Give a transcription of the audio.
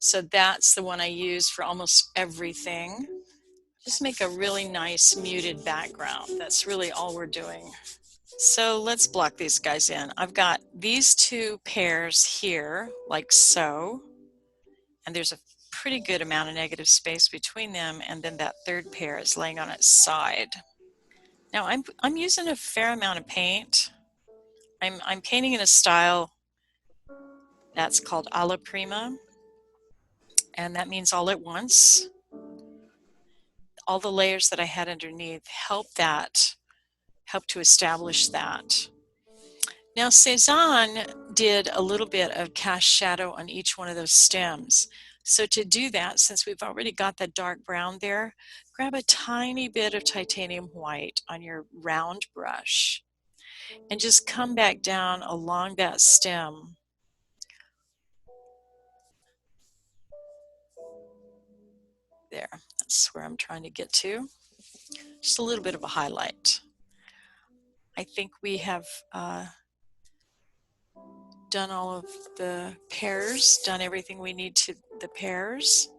So that's the one I use for almost everything. Just make a really nice muted background. That's really all we're doing. So let's block these guys in. I've got these two pairs here, like so, and there's a pretty good amount of negative space between them, and then that third pair is laying on its side. Now I'm using a fair amount of paint. I'm painting in a style that's called alla prima, and that means all at once. All the layers that I had underneath help to establish that. Now Cezanne did a little bit of cast shadow on each one of those stems. So to do that, since we've already got the dark brown there, grab a tiny bit of titanium white on your round brush and just come back down along that stem. There, that's where I'm trying to get to. Just a little bit of a highlight. I think we have done all of the pears, done everything we need to the pears.